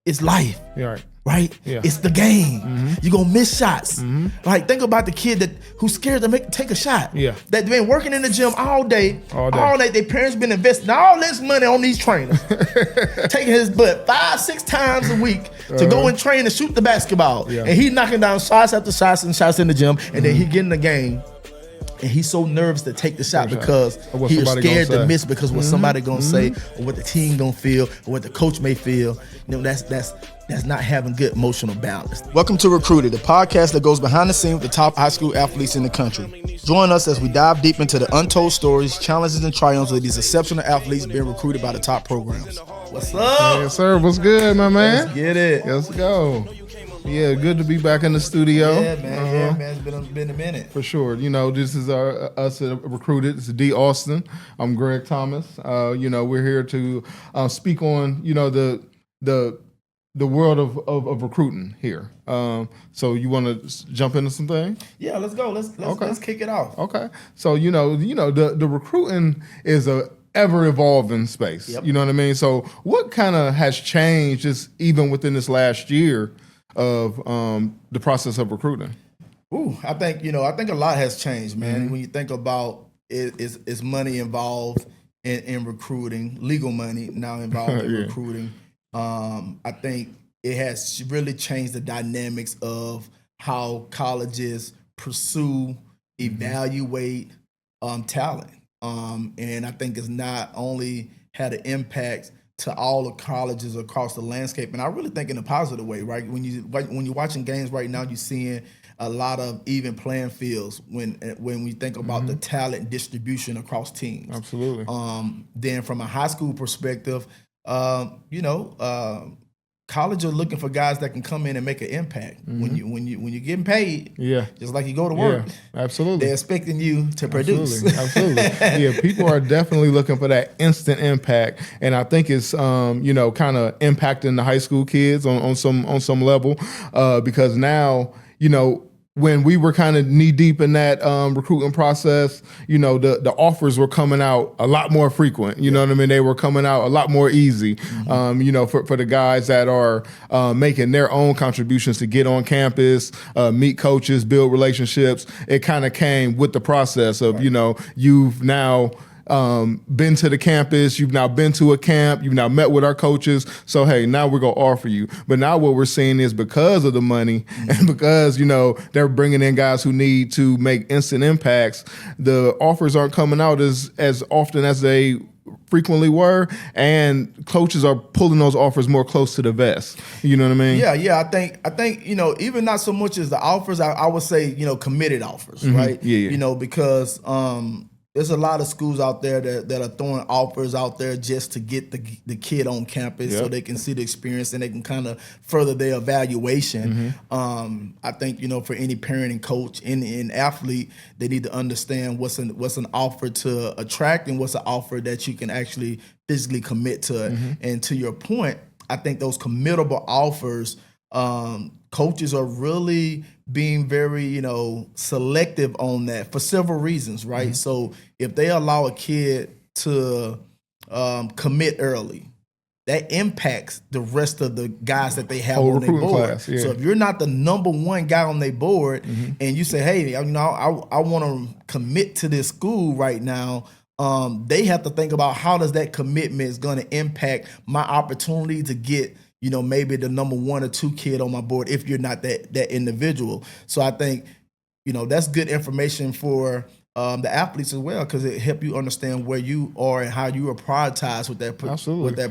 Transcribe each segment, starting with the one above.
it's life. Yeah. Right? Yeah. It's the game. You're going to miss shots. Like, think about the kid who's scared to take a shot. Yeah. That been working in the gym all day. All day. Their parents been investing all this money on these trainers. Taking his butt 5-6 times a week to go and train and shoot the basketball. Yeah. And he knocking down shots after shots and shots in the gym. And then he get in the game. And he's so nervous to take the shot because he's scared to miss because what somebody gonna say or what the team gonna feel or what the coach may feel. You know, that's not having good emotional balance. Welcome to Recruited, the podcast that goes behind the scenes with the top high school athletes in the country. Join us as we dive deep into the untold stories, challenges, and triumphs of these exceptional athletes being recruited by the top programs. What's up? Yes, sir. What's good, my man? Let's get it. Let's go. Yeah, good to be back in the studio. Yeah, man. It's been a minute. For sure. You know, this is us Recruited. It's Dee Austin. I'm Greg Thomas. We're here to speak on, the world of recruiting here. So you want to jump into some things? Yeah, let's go. Let's kick it off. Okay. So the recruiting is a ever evolving space. Yep. You know what I mean? So what kind of has changed just even within this last year of the process of recruiting? I think a lot has changed, man. When you think about is money involved in recruiting, legal money now involved in recruiting. I think it has really changed the dynamics of how colleges pursue, evaluate talent. And I think it's not only had an impact to all the colleges across the landscape, and I really think in a positive way, right? When you're watching games right now, you're seeing a lot of even playing fields when we think about the talent distribution across teams. Absolutely. Then from a high school perspective, college are looking for guys that can come in and make an impact. When you're getting paid, just like you go to work, absolutely, they're expecting you to produce. Absolutely. Yeah, people are definitely looking for that instant impact, and I think it's kind of impacting the high school kids on some level because now when we were kind of knee deep in that recruiting process, the offers were coming out a lot more frequent. You know what I mean? They were coming out a lot more easy. For the guys that are making their own contributions to get on campus, meet coaches, build relationships. It kind of came with the process of you've now been to the campus, you've now been to a camp, you've now met with our coaches, so hey, now we're going to offer you. But now what we're seeing is because of the money and because they're bringing in guys who need to make instant impacts, the offers aren't coming out as often as they frequently were, and coaches are pulling those offers more close to the vest. You know what I mean? Yeah. I think even not so much as the offers, I would say committed offers, right? Yeah. Because there's a lot of schools out there that are throwing offers out there just to get the kid on campus so they can see the experience and they can kind of further their evaluation. I think, for any parent and coach and athlete, they need to understand what's an offer to attract and what's an offer that you can actually physically commit to. And to your point, I think those committable offers, coaches are really being very, selective on that for several reasons, right? So if they allow a kid to commit early, that impacts the rest of the guys that they have on their board. Class, yeah. So if you're not the number one guy on their board and you say, hey, I want to commit to this school right now, they have to think about how does that commitment is going to impact my opportunity to get maybe the number 1 or 2 kid on my board if you're not that individual. So I think, that's good information for the athletes as well because it helps you understand where you are and how you are prioritized with that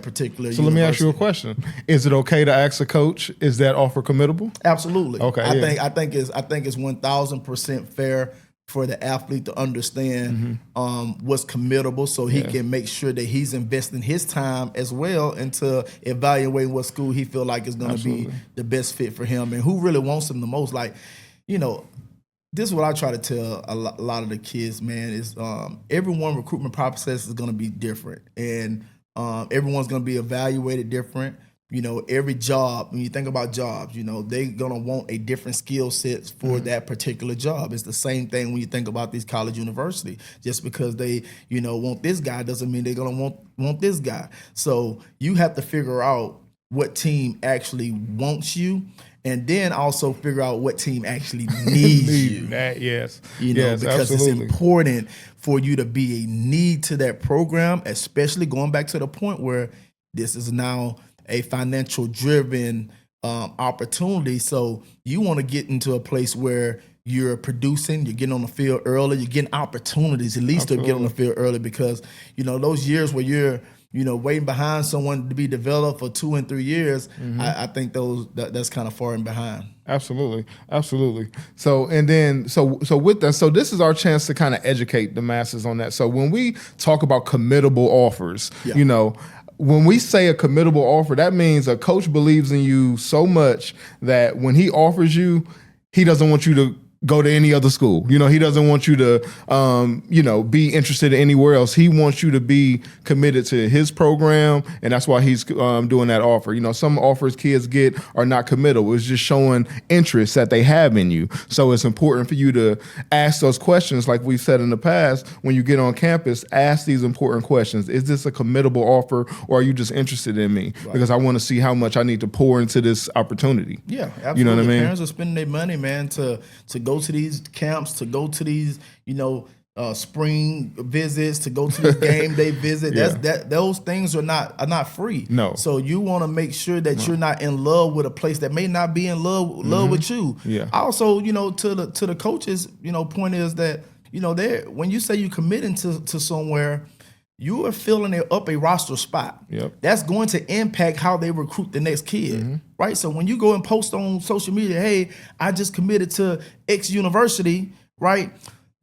particular So let me ask you a question. Is it okay to ask a coach, is that offer committable? Absolutely. Okay. I think it's 1,000% fair for the athlete to understand what's committable so he can make sure that he's investing his time as well into evaluating what school he feel like is going to be the best fit for him and who really wants him the most. Like, this is what I try to tell a lot of the kids, man, is everyone recruitment process is going to be different and everyone's going to be evaluated different. Every job, when you think about jobs, they're going to want a different skill set for that particular job. It's the same thing when you think about these college universities. Just because they, want this guy doesn't mean they're going to want this guy. So you have to figure out what team actually wants you, and then also figure out what team actually needs you. That, yes. Because absolutely. it's important for you to be a need to that program, especially going back to the point where this is now a financial driven opportunity. So you want to get into a place where you're producing, you're getting on the field early, you're getting opportunities at least to get on the field early, because those years where you're waiting behind someone to be developed for 2 and 3 years, I think that's kind of far and behind. Absolutely. So with that, so this is our chance to kind of educate the masses on that. So when we talk about committable offers, when we say a committable offer, that means a coach believes in you so much that when he offers you, he doesn't want you to go to any other school. He doesn't want you to, be interested in anywhere else. He wants you to be committed to his program, and that's why he's doing that offer. Some offers kids get are not committal. It's just showing interest that they have in you. So it's important for you to ask those questions, like we've said in the past. When you get on campus, ask these important questions. Is this a committable offer, or are you just interested in me? Right. Because I want to see how much I need to pour into this opportunity. Yeah, absolutely. You know what I mean? Parents are spending their money, man, to go to these camps, to go to these, spring visits, to go to this game day visit. Those things are not free. No. So you want to make sure that you're not in love with a place that may not be in love with you. Yeah. Also, to the coaches, point is that, when you say you committing to somewhere, you are filling up a roster spot. Yep. That's going to impact how they recruit the next kid, right? So when you go and post on social media, hey, I just committed to X university, right?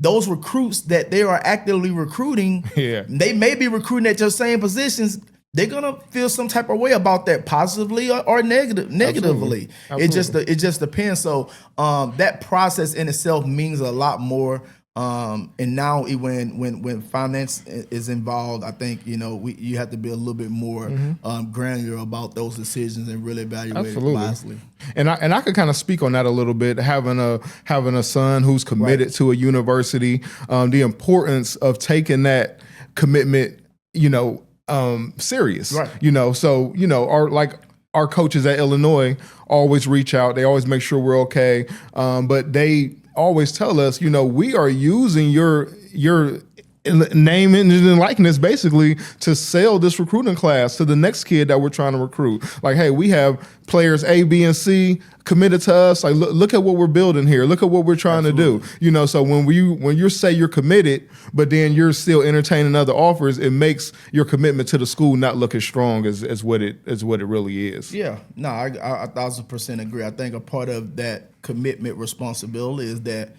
Those recruits that they are actively recruiting, they may be recruiting at your same positions. They're gonna feel some type of way about that, positively or negatively. Absolutely. It just depends. So that process in itself means a lot more. And now when finance is involved, I think you have to be a little bit more granular about those decisions and really evaluate it wisely. And I could kind of speak on that a little bit. Having a son who's committed to a university, the importance of taking that commitment, serious. Right. So our coaches at Illinois always reach out. They always make sure we're okay. But they always tell us, we are using your name, image, and likeness basically to sell this recruiting class to the next kid that we're trying to recruit. Like, hey, we have players A, B, and C committed to us. Like, look at what we're building here. Look at what we're trying to do. So when you say you're committed, but then you're still entertaining other offers, it makes your commitment to the school not look as strong as what it really is. Yeah, no, I 1,000% agree. I think a part of that commitment responsibility is that,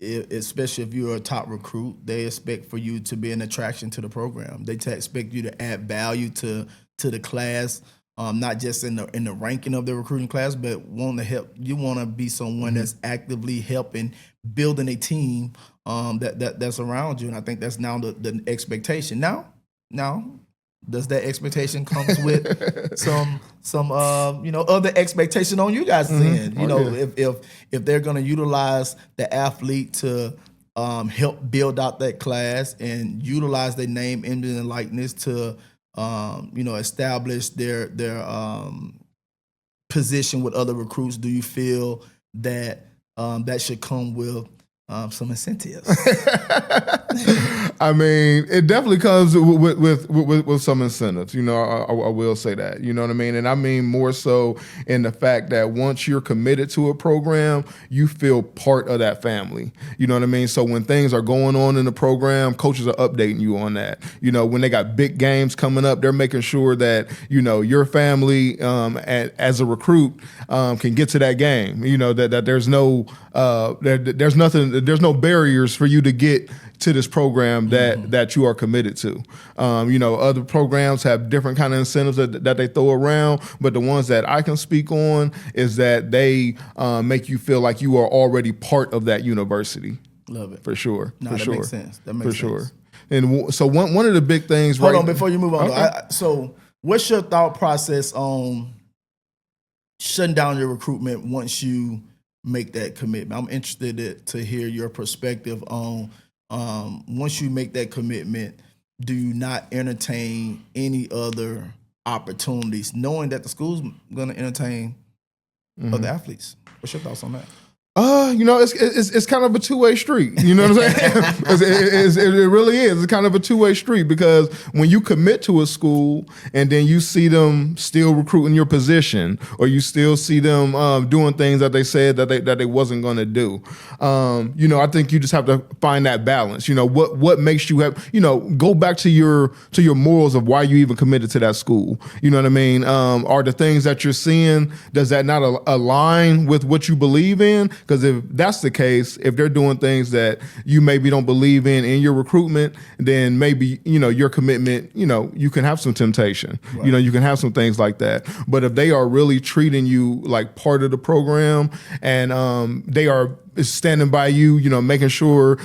especially if you're a top recruit, they expect for you to be an attraction to the program. They expect you to add value to the class, not just in the ranking of the recruiting class, but want to help. You want to be someone that's actively helping building a team that's around you, and I think that's now the expectation. Now, does that expectation comes with some other expectation on you guys' end? If they're going to utilize the athlete to help build out that class and utilize their name, image, and likeness to establish their position with other recruits, do you feel that that should come with some incentives? I mean, it definitely comes with some incentives. I will say that. You know what I mean? And I mean more so in the fact that once you're committed to a program, you feel part of that family. You know what I mean? So when things are going on in the program, coaches are updating you on that. When they got big games coming up, they're making sure that your family as a recruit can get to that game. That there's no there's nothing. There's no barriers for you to get to this program that you are committed to. Other programs have different kind of incentives that they throw around, but the ones that I can speak on is that they make you feel like you are already part of that university. Love it. For sure. No, that makes sense. That makes sense. Sure. And so one of the big things. Hold on, before you move on. Okay. So what's your thought process on shutting down your recruitment once you make that commitment? I'm interested to hear your perspective on once you make that commitment, do you not entertain any other opportunities, knowing that the school's going to entertain other athletes. What's your thoughts on that? It's kind of a two-way street. You know what I'm saying? It really is. It's kind of a two-way street because when you commit to a school and then you see them still recruiting your position, or you still see them doing things that they said that they wasn't going to do, I think you just have to find that balance. What makes you have, go back to your morals of why you even committed to that school. You know what I mean? Are the things that you're seeing, does that not align with what you believe in? Because if that's the case, if they're doing things that you maybe don't believe in your recruitment, then maybe, your commitment, you can have some temptation. Right. You can have some things like that. But if they are really treating you like part of the program and they are standing by you, making sure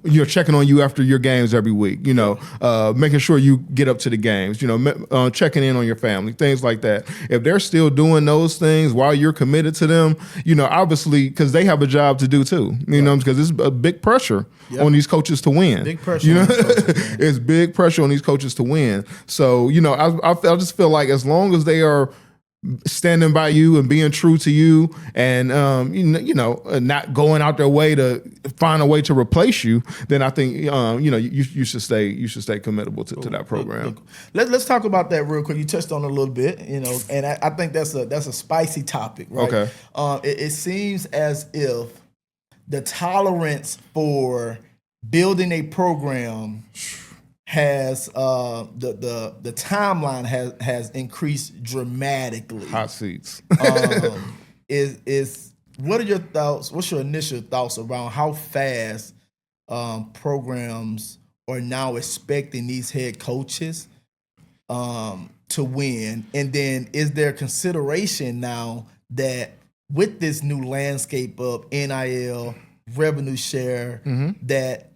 you're checking on you after your games every week, making sure you get up to the games, checking in on your family, things like that. If they're still doing those things while you're committed to them, obviously, because they have a job to do too, because it's a big pressure on these coaches to win. Big pressure. It's big pressure on these coaches to win. So, I just feel like as long as they are standing by you and being true to you and not going out their way to find a way to replace you, then I think you should stay committable to that program. Let's talk about that real quick. You touched on it a little bit, and I think that's a spicy topic, right? Okay. It seems as if the tolerance for building a program has the timeline has increased dramatically. Hot seats. Is what are your thoughts? What's your initial thoughts around how fast programs are now expecting these head coaches to win? And then is there consideration now that with this new landscape of NIL, revenue share, that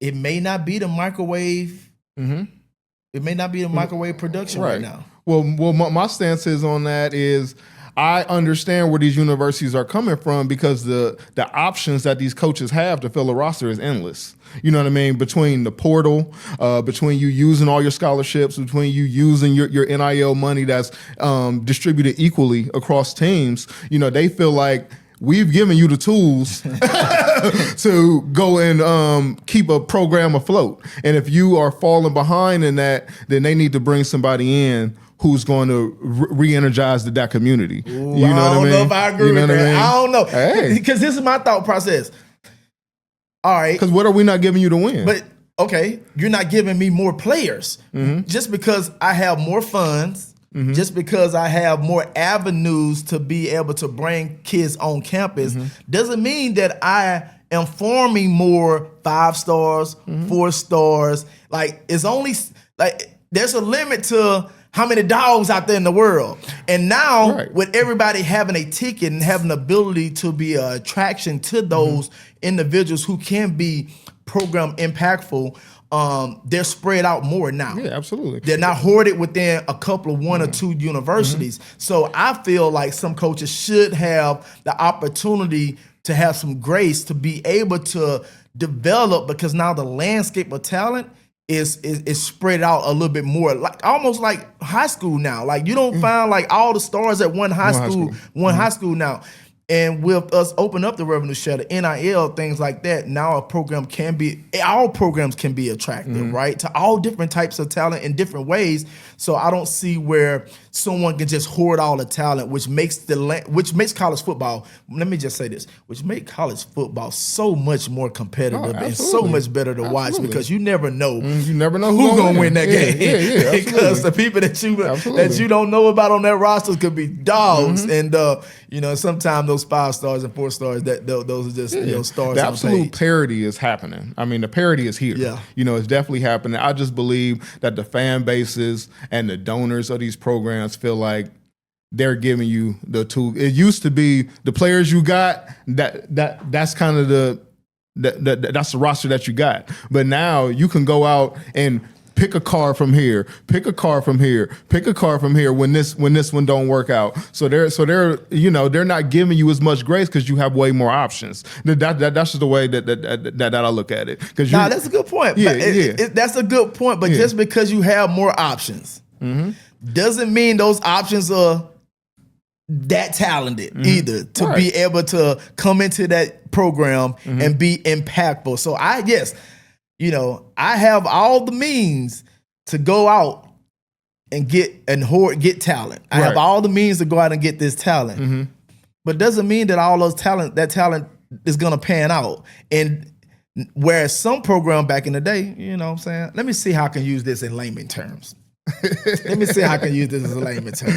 it may not be the microwave. It may not be the microwave production right now. Well, my stance is on that is I understand where these universities are coming from because the options that these coaches have to fill a roster is endless. You know what I mean? Between the portal, between you using all your scholarships, between you using your NIL money that's distributed equally across teams, they feel like we've given you the tools to go and keep a program afloat. And if you are falling behind in that, then they need to bring somebody in who's going to re-energize that community. Ooh, I don't know if I agree with that. I don't know. Because this is my thought process. All right. Because what are we not giving you to win? But, okay, you're not giving me more players. Just because I have more funds, just because I have more avenues to be able to bring kids on campus, doesn't mean that I am forming more 5 stars, 4 stars. Like, it's only, there's a limit to how many dogs out there in the world. And now, with everybody having a ticket and having the ability to be an attraction to those individuals who can be program impactful, they're spread out more now. Yeah, absolutely. They're not hoarded within a couple of 1 or 2 universities. So I feel like some coaches should have the opportunity to have some grace to be able to develop, because now the landscape of talent is spread out a little bit more, like almost like high school now. Like you don't find like all the stars at one high school now. And with us open up the revenue share, the NIL, things like that, now all programs can be attractive, right? To all different types of talent in different ways. So I don't see where someone can just hoard all the talent, which makes college football, let me just say this, which makes college football so much more competitive and so much better to watch, because you never know who's gonna win that game. Because the people that you don't know about on that roster could be dogs. And sometimes those 5 stars and 4 stars, those are just stars. The absolute parity is happening. I mean, the parity is here. Yeah. It's definitely happening. I just believe that the fan bases and the donors of these programs feel like they're giving you the tool. It used to be the players you got, that's kind of that's the roster that you got. But now you can go out and pick a car from here, pick a car from here, pick a car from here when this one don't work out. So they're not giving you as much grace because you have way more options. That's just the way that I look at it. That's a good point. That's a good point. But just because you have more options, doesn't mean those options are that talented either to be able to come into that program and be impactful. So I have all the means to go out and get talent. I have all the means to go out and get this talent. But doesn't mean that all that talent is gonna pan out. And whereas some program back in the day, you know what I'm saying? Let me see how I can use this in layman terms. Let me see how I can use this as a layman term.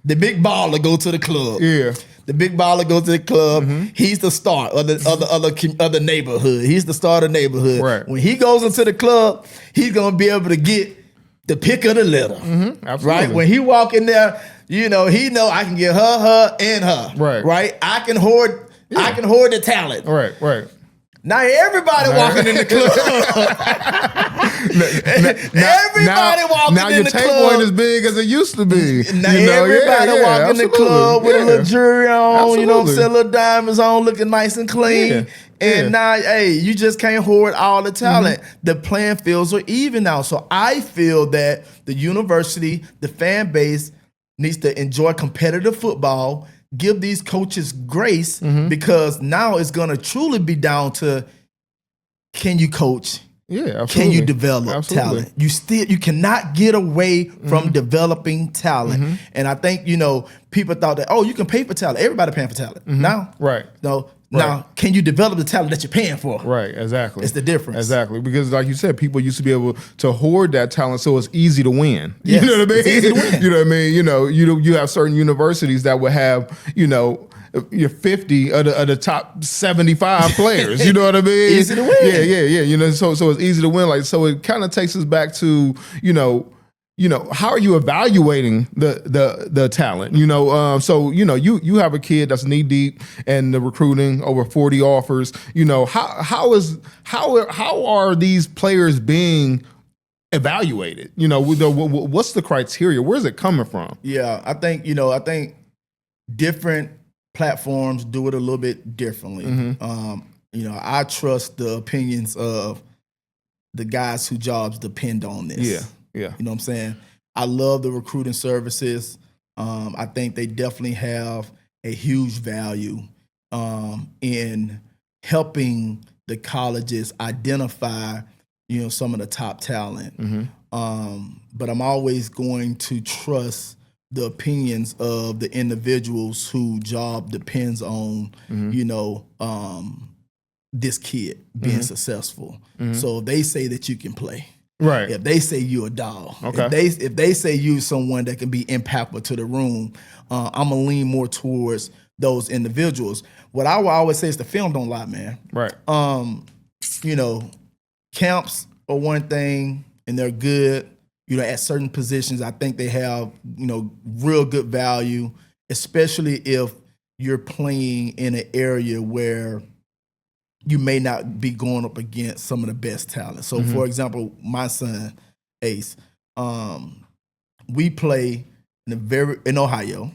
The big baller go to the club. Yeah. The big baller goes to the club. He's the star of the neighborhood. He's the star of the neighborhood. Right. When he goes into the club, he's gonna be able to get the pick of the litter. Absolutely. Right? When he walk in there, he know I can get her, and her. Right. Right? I can hoard the talent. Right. Now everybody walking in the club. Everybody walking now in your the table club ain't as big as it used to be. Now everybody walking in the club with a little jewelry on, Absolutely. you know what I'm saying, little diamonds on, looking nice and clean. And now, you just can't hoard all the talent. The playing fields are even now. So I feel that the university, the fan base needs to enjoy competitive football, give these coaches grace, because now it's going to truly be down to, can you coach? Yeah, absolutely. Can you develop talent? You cannot get away from developing talent. And I think, people thought that, you can pay for talent. Everybody paying for talent. Now, now, can you develop the talent that you're paying for? Right, exactly. It's the difference. Exactly. Because like you said, people used to be able to hoard that talent so it's easy to win. Yes, you know what I mean? it's easy to win. You know what I mean? You have certain universities that would have, your 50 of the top 75 players. You know what I mean? Easy to win. Yeah. So it's easy to win. Like, so it kind of takes us back to, how are you evaluating the talent? So you have a kid that's knee deep and the recruiting over 40 offers. How are these players being evaluated? What's the criteria? Where's it coming from? Yeah, I think different platforms do it a little bit differently. I trust the opinions of the guys whose jobs depend on this. Yeah. You know what I'm saying? I love the recruiting services. I think they definitely have a huge value in helping the colleges identify, some of the top talent. But I'm always going to trust the opinions of the individuals whose job depends on, this kid being successful. So they say that you can play. Right. If they say you a dog, okay. If they say you someone that can be impactful to the room, I'm gonna lean more towards those individuals. What I will always say is the film don't lie, man. Right. Camps are one thing, and they're good. At certain positions, I think they have real good value, especially if you're playing in an area where you may not be going up against some of the best talent. So, for example, my son, Ace, we play in Ohio.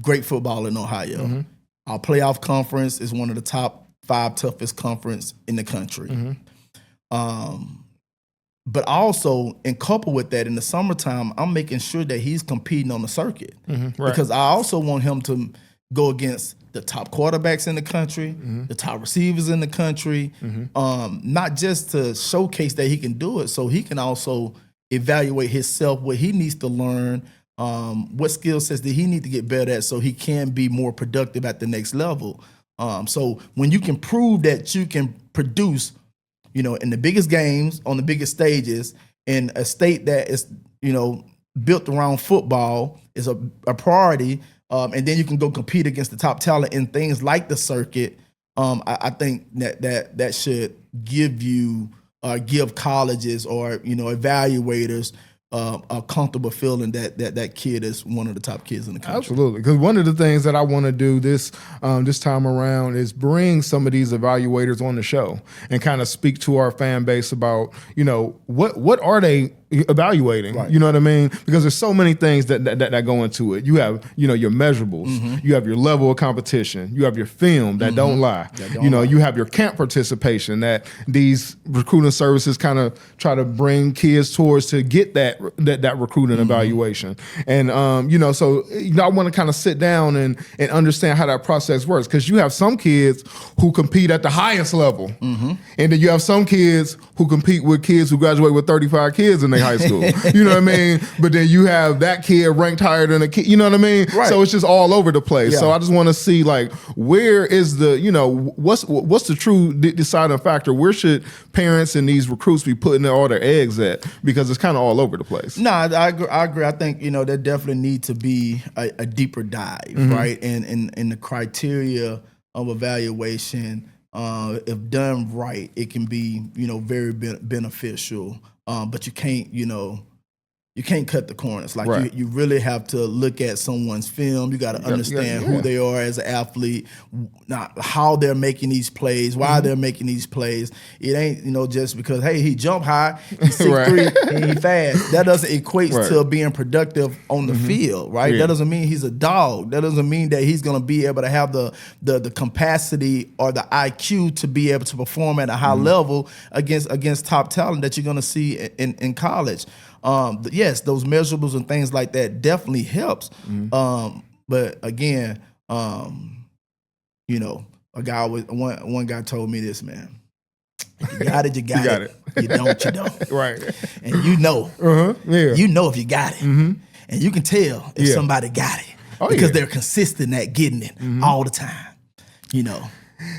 Great football in Ohio. Our playoff conference is one of the top 5 toughest conference in the country. But also, and coupled with that, in the summertime, I'm making sure that he's competing on the circuit. Right. Because I also want him to go against the top quarterbacks in the country, the top receivers in the country, not just to showcase that he can do it, so he can also evaluate himself, what he needs to learn, what skill sets that he need to get better at so he can be more productive at the next level. So when you can prove that you can produce, in the biggest games, on the biggest stages, in a state that is, built around football, is a priority, and then you can go compete against the top talent in things like the circuit. I think that should give colleges or evaluators a comfortable feeling that kid is one of the top kids in the country. Absolutely, because one of the things that I want to do this time around is bring some of these evaluators on the show and kind of speak to our fan base about what are they evaluating. Right. You know what I mean? Because there's so many things that go into it. You have, your measurables, you have your level of competition, you have your film that don't lie. You have your camp participation that these recruiting services kind of try to bring kids towards to get that recruiting evaluation. And so I want to kind of sit down and understand how that process works, because you have some kids who compete at the highest level, and then you have some kids who compete with kids who graduate with 35 kids in their high school. You know what I mean? But then you have that kid ranked higher than a kid. You know what I mean? Right. So it's just all over the place. So I just want to see, like, where is the, what's the true deciding factor? Where should parents and these recruits be putting all their eggs at? Because it's kind of all over the place. No, I agree. I think, there definitely need to be a deeper dive, right? And the criteria of evaluation, if done right, it can be, very beneficial. But you can't, you can't cut the corners. Like you really have to look at someone's film. You got to understand who they are as an athlete, not how they're making these plays, why they're making these plays. It ain't, just because, hey, he jumped high, he's 6'3", and he fast. That doesn't equate to being productive on the field, right? That doesn't mean he's a dog. That doesn't mean that he's going to be able to have the capacity or the IQ to be able to perform at a high level against top talent that you're going to see in college. Yes, those measurables and things like that definitely helps. But again, a guy one guy told me this, man. If you got it, you got it. You don't, you don't. Right. And you know if you got it. And you can tell if somebody got it because they're consistent at getting it all the time.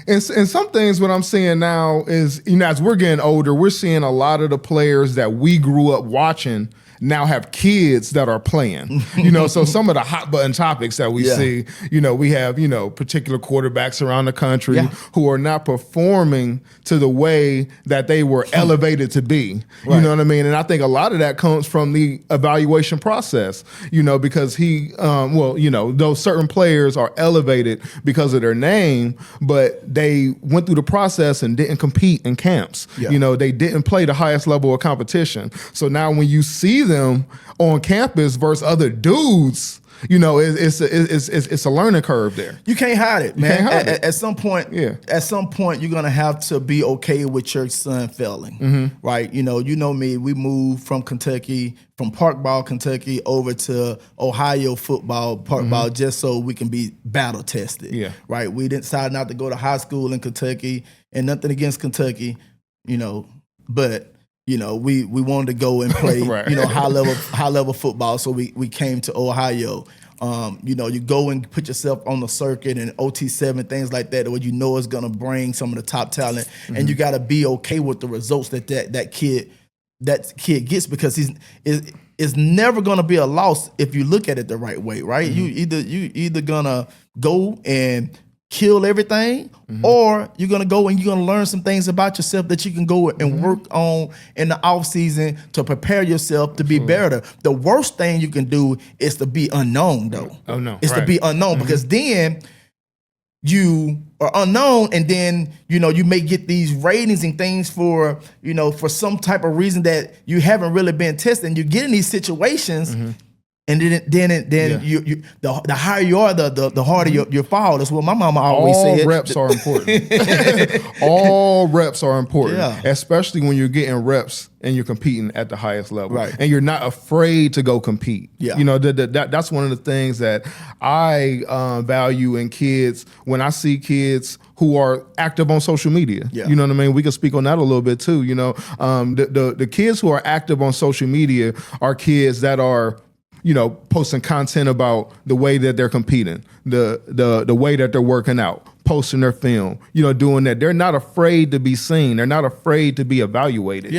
And some things, what I'm seeing now is, as we're getting older, we're seeing a lot of the players that we grew up watching now have kids that are playing. So some of the hot button topics that we see, we have, particular quarterbacks around the country who are not performing to the way that they were elevated to be. You know what I mean? And I think a lot of that comes from the evaluation process, because those certain players are elevated because of their name, but they went through the process and didn't compete in camps. They didn't play the highest level of competition. So now when you see them on campus versus other dudes, it's a learning curve there. You can't hide it, man. At some point, you're gonna have to be okay with your son failing, right? You know me. We moved from Kentucky, from park ball Kentucky, over to Ohio football, park ball, just so we can be battle tested. Right. We decided not to go to high school in Kentucky, and nothing against Kentucky, but. We wanted to go and play, high level football. So we came to Ohio. You go and put yourself on the circuit and OT7, things like that, where it's going to bring some of the top talent, and you got to be okay with the results that kid gets, because it's never going to be a loss if you look at it the right way, right? You either gonna go and kill everything, or you're gonna go and you're gonna learn some things about yourself that you can go and work on in the off season to prepare yourself to be better. The worst thing you can do is to be unknown, though. Oh no, it's to be unknown, because then you are unknown, and then you may get these ratings and things for for some type of reason that you haven't really been tested, and you get in these situations. And then you the higher you are, the harder your fall. That's what my mama always said. All reps are important. All reps are important, especially when you're getting reps and you're competing at the highest level, and you're not afraid to go compete. That's one of the things that I value in kids. When I see kids who are active on social media, you know what I mean? We can speak on that a little bit too. The kids who are active on social media are kids that are posting content about the way that they're competing, the way that they're working out, posting their film, doing that. They're not afraid to be seen. They're not afraid to be evaluated.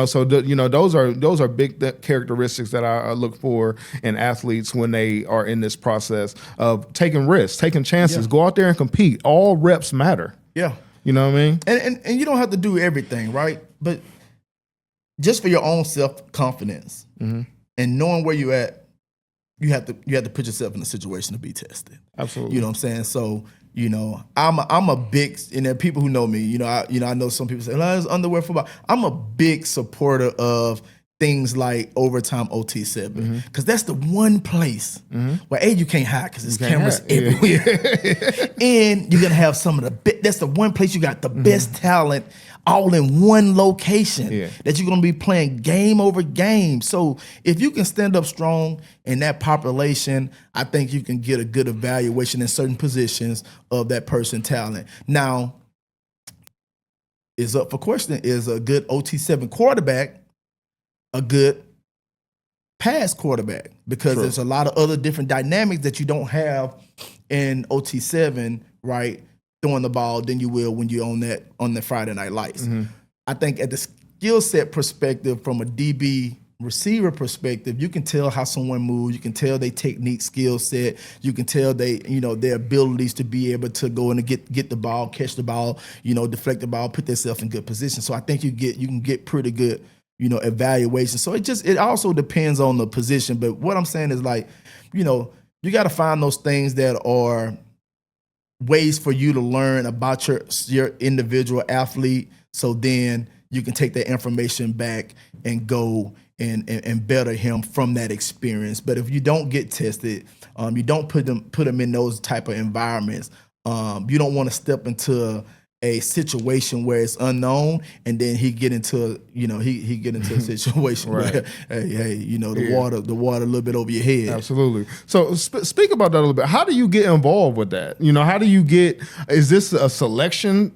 So those are big characteristics that I look for in athletes when they are in this process of taking risks, taking chances. Go out there and compete. All reps matter. You know what I mean? And you don't have to do everything, right? But just for your own self-confidence and knowing where you're at, you have to put yourself in a situation to be tested. Absolutely. You know what I'm saying? So, I'm a big, and people who know me, I know some people say, it's underwear football. I'm a big supporter of things like overtime OT7, because that's the one place where you can't hide because there's cameras everywhere, and you're gonna have some of the that's the one place you got the best talent all in one location that you're gonna be playing game over game. So if you can stand up strong in that population, I think you can get a good evaluation in certain positions of that person's talent. Now, is up for question: is a good OT7 quarterback a good pass quarterback? Because there's a lot of other different dynamics that you don't have in OT7, right, throwing the ball than you will when you're on the Friday Night Lights. I think at the skill set perspective, from a DB receiver perspective, you can tell how someone moves, you can tell their technique, skill set, you can tell their abilities to be able to go in and get the ball, catch the ball, deflect the ball, put themselves in good position. So I think you can get pretty good evaluation. So it also depends on the position. But what I'm saying is, like, you got to find those things that are ways for you to learn about your individual athlete. So then you can take that information back and go and better him from that experience. But if you don't get tested, you don't put them in those type of environments. You don't want to step into a situation where it's unknown, and then he get into a situation where the water a little bit over your head. Absolutely. So speak about that a little bit. How do you get involved with that? How do you is this a selection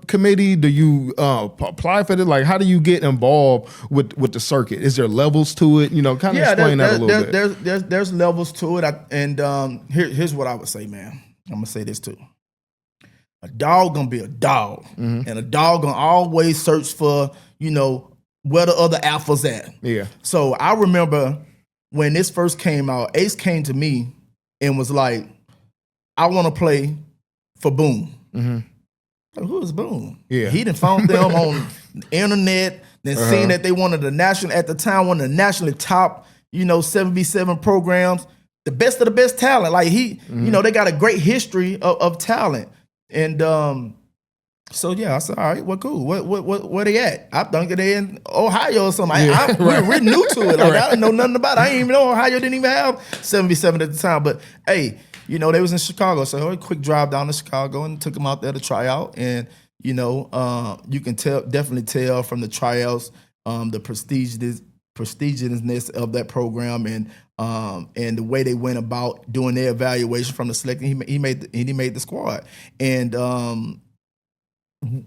committee? Do you apply for it? Like, how do you get involved with the circuit? Is there levels to it? Kind of explain that a little bit. There's levels to it. Here's what I would say, man. I'm gonna say this too. A dog gonna be a dog, and a dog gonna always search for, where the other alphas at. Yeah. So I remember when this first came out, Ace came to me and was like, "I want to play for Boom." Like, who is Boom? Yeah. He done found them on the internet, then seen that they wanted one of the nationally top, 7v7 programs, the best of the best talent. Like they got a great history of talent. And so I said, all right, well, cool. Where they at? I think they in Ohio or something. We're new to it. Like, I didn't know nothing about it. I didn't even know Ohio didn't even have 7v7 at the time. But hey, they was in Chicago, so a quick drive down to Chicago and took them out there to try out. And you can definitely tell from the tryouts, the prestigiousness of that program, and the way they went about doing their evaluation from the selection. He made the squad, and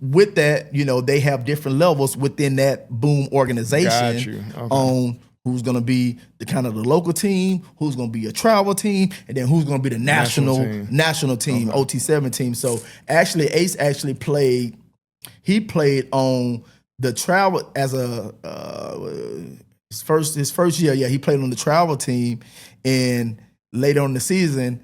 with that, they have different levels within that Boom organization on who's going to be the local team, who's going to be a travel team, and then who's going to be the national team, OT7 team. So actually, Ace played. He played on the travel as his first year, he played on the travel team, and later on in the season,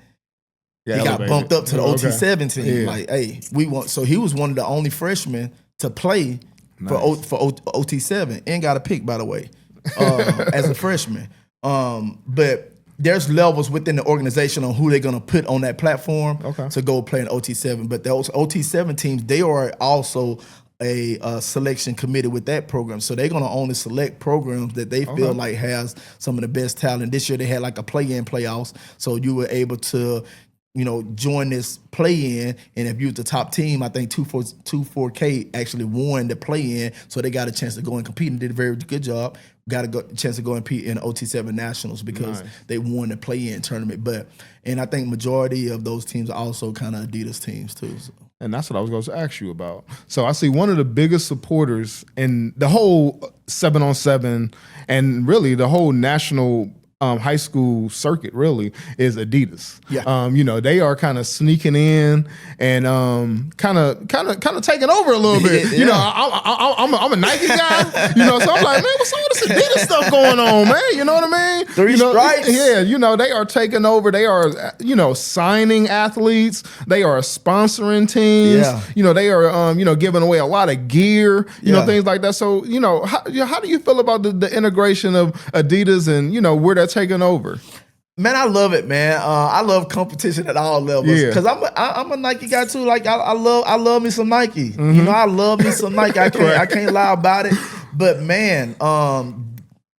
he got bumped up to the OT7 team. Like, hey, so he was one of the only freshmen to play for OT7, and got a pick, by the way, as a freshman. But there's levels within the organization on who they're going to put on that platform to go play in OT7. But those OT7 teams, they are also a selection committee with that program. So they're going to only select programs that they feel like has some of the best talent. This year they had like a play-in playoffs. So you were able to, join this play-in. And if you was the top team, I think 24K actually won the play-in. So they got a chance to go and compete and did a very good job. Got a chance to go and compete in OT7 Nationals because they won the play-in tournament. And I think majority of those teams are also kind of Adidas teams too. So. And that's what I was going to ask you about. So I see one of the biggest supporters in the whole 7-on-7 and really the whole national high school circuit really is Adidas. Yeah. They are kind of sneaking in and kind of taking over a little bit. Yeah. I'm a Nike guy. So I'm like, man, what's all this Adidas stuff going on, man? You know what I mean? Three stripes. Yeah. They are taking over. They are signing athletes. They are sponsoring teams. Yeah. They are giving away a lot of gear. Things like that. So how do you feel about the integration of Adidas and where that's taking over? Man, I love it, man. I love competition at all levels because I'm a Nike guy too. Like I love me some Nike. I love me some Nike. I can't lie about it. But man,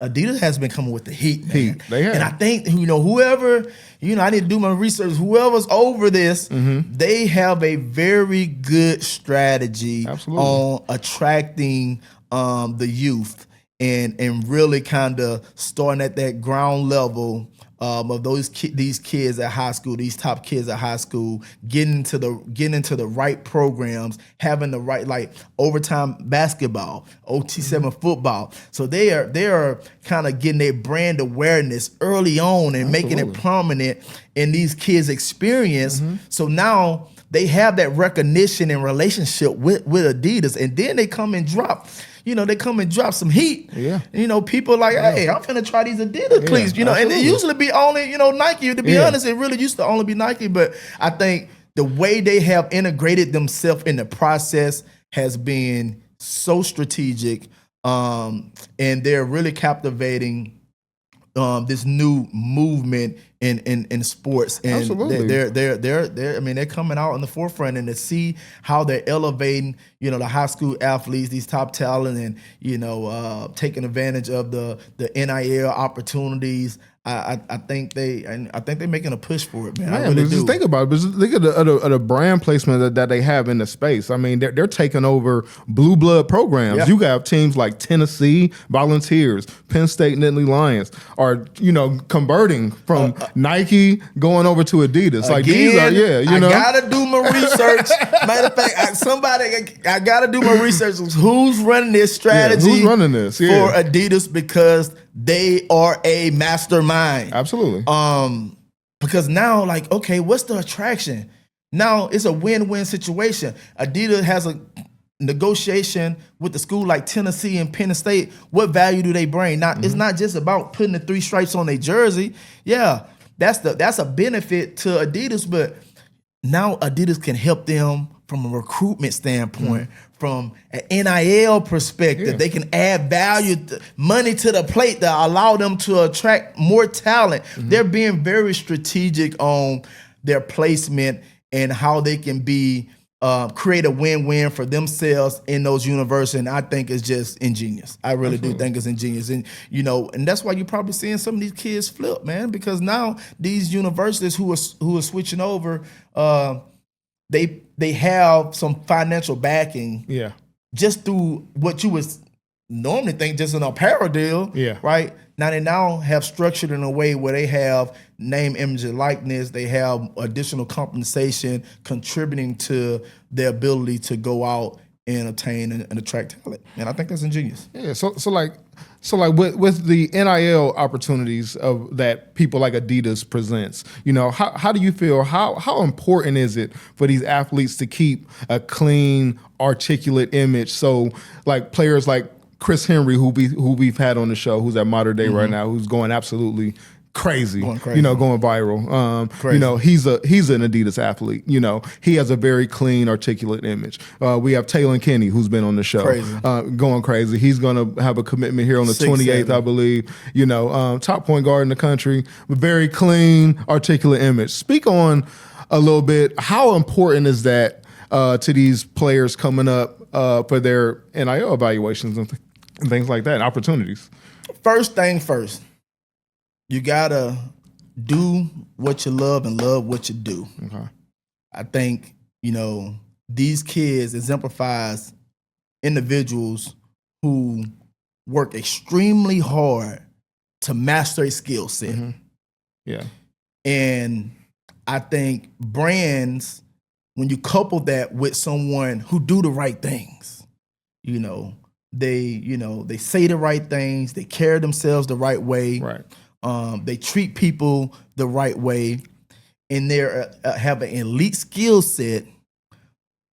Adidas has been coming with the heat, man. They have. And I think, whoever, I need to do my research. Whoever's over this, they have a very good strategy on attracting the youth and really kind of starting at that ground level of these kids at high school, these top kids at high school, getting into the right programs, having the right, like, overtime basketball, OT7 football. So they are kind of getting their brand awareness early on and making it prominent in these kids' experience. So now they have that recognition and relationship with Adidas, and then they come and drop. They come and drop some heat. Yeah. People like, hey, I'm finna try these Adidas cleats. And it usually be only, Nike. To be honest, it really used to only be Nike. But I think the way they have integrated themselves in the process has been so strategic, and they're really captivating this new movement in sports, and Absolutely. they're coming out in the forefront, and to see how they're elevating the high school athletes, these top talent, and taking advantage of the NIL opportunities. I think they're making a push for it, man. I really do. Just think about it. Just think of the brand placement that they have in the space. I mean, they're taking over blue blood programs. Yeah. You got teams like Tennessee Volunteers, Penn State Nittany Lions are converting from Nike going over to Adidas. Like these are I gotta do my research. Matter of fact, I gotta do my research. Who's running this strategy? Who's running this for Adidas, because they are a mastermind. Absolutely. Because now, like, okay, what's the attraction? Now it's a win-win situation. Adidas has a negotiation with the school like Tennessee and Penn State. What value do they bring? Now, it's not just about putting the 3 stripes on their jersey. Yeah, that's a benefit to Adidas, but now Adidas can help them from a recruitment standpoint, from an NIL perspective. Yeah. They can add value, money to the plate that allow them to attract more talent. They're being very strategic on their placement and how they can be create a win-win for themselves in those universities. And I think it's just ingenious. I really do think it's ingenious. And, and that's why you're probably seeing some of these kids flip, man, because now these universities who are switching over, they have some financial backing just through what you would normally think just an apparel deal, right? Now they have structured in a way where they have name, image, and likeness. They have additional compensation contributing to their ability to go out and attain and attract talent. And I think that's ingenious. Yeah. So like with the NIL opportunities of that people like Adidas presents, how do you feel? How important is it for these athletes to keep a clean, articulate image? So like players like Chris Henry, who we've had on the show, who's at Modern Day right now, who's going absolutely crazy, going viral. Crazy. He's an Adidas athlete. He has a very clean, articulate image. We have Taylor Kinney, who's been on the show, going crazy. He's going to have a commitment here on the 28th, I believe. Top point guard in the country, very clean, articulate image. Speak on a little bit. How important is that to these players coming up for their NIL evaluations and things like that, opportunities? First thing first. You gotta do what you love and love what you do. Okay. I think, these kids exemplifies individuals who work extremely hard to master a skill set. Yeah. And I think brands, when you couple that with someone who do the right things, they say the right things, they carry themselves the right way. Right. They treat people the right way, and they have an elite skill set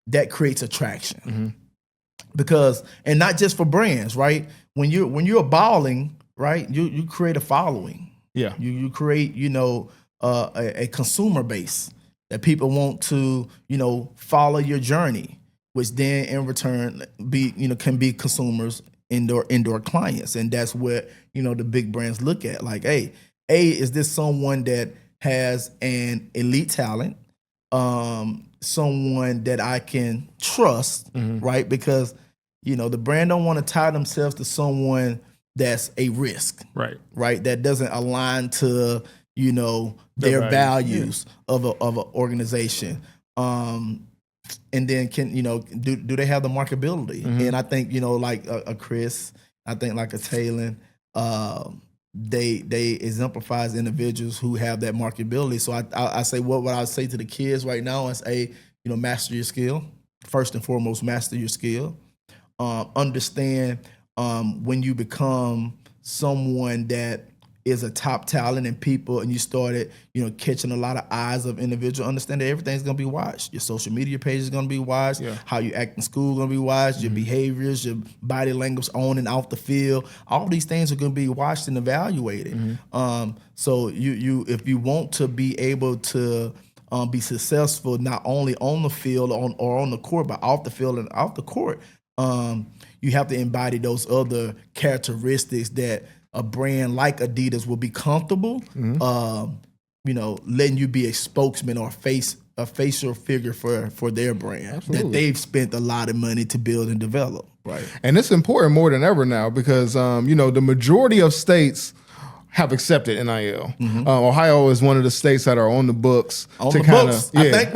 that creates attraction. Because, and not just for brands, right? When you're balling, right, you create a following. Yeah. You create, a consumer base that people want to, follow your journey, which then in return can be consumers, indoor clients. And that's what, the big brands look at. Like, hey, is this someone that has an elite talent, someone that I can trust, right? Because, the brand don't want to tie themselves to someone that's a risk, right, that doesn't align to their values of an organization. And then do they have the marketability? And I think like a Chris, I think like a Talon, they exemplify as individuals who have that marketability. So I say what I say to the kids right now is master your skill. First and foremost, master your skill. Understand when you become someone that is a top talent in people and you started, catching a lot of eyes of individuals, understand that everything's going to be watched. Your social media page is going to be watched. Yeah. How you act in school is going to be watched. Your behaviors, your body language on and off the field. All these things are going to be watched and evaluated. So you if you want to be able to be successful not only on the field or on the court, but off the field and off the court, you have to embody those other characteristics that a brand like Adidas will be comfortable, letting you be a spokesman or a facial figure for their brand that they've spent a lot of money to build and develop. Right. And it's important more than ever now because, the majority of states have accepted NIL. Ohio is one of the states that are on the books. I think they're on deck.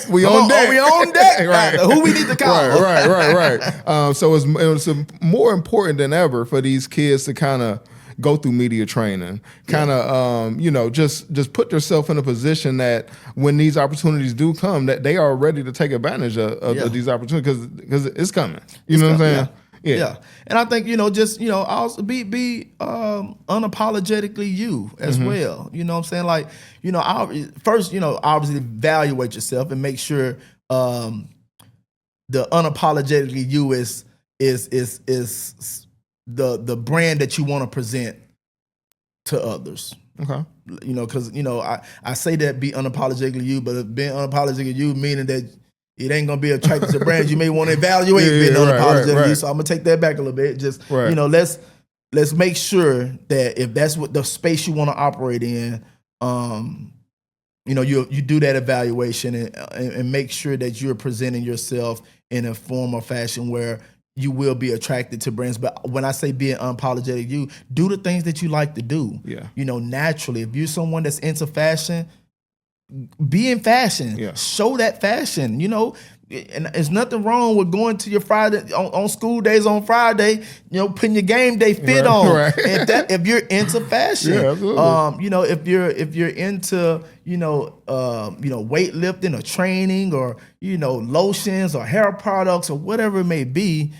We on deck. Right. Who we need to call. Right. So it's more important than ever for these kids to kind of go through media training, just put yourself in a position that when these opportunities do come, that they are ready to take advantage of these opportunities because it's coming. You know what I'm saying? Yeah. And I think, also be unapologetically you as well. You know what I'm saying? Like, first, obviously evaluate yourself and make sure the unapologetically you is the brand that you want to present to others. Okay. Because, I say that be unapologetically you, but being unapologetically you meaning that it ain't gonna be attracted to brands you may want to evaluate being unapologetically you. So I'm gonna take that back a little bit. Just let's make sure that if that's what the space you want to operate in, you do that evaluation and make sure that you're presenting yourself in a form or fashion where you will be attracted to brands. But when I say being unapologetic, you do the things that you like to do. Yeah. Naturally, if you're someone that's into fashion, be in fashion. Yeah. Show that fashion. And there's nothing wrong with going to your Friday on school days on Friday. Putting your game day fit on. Right. If you're into fashion, if you're into weightlifting or training or lotions or hair products or whatever it may be.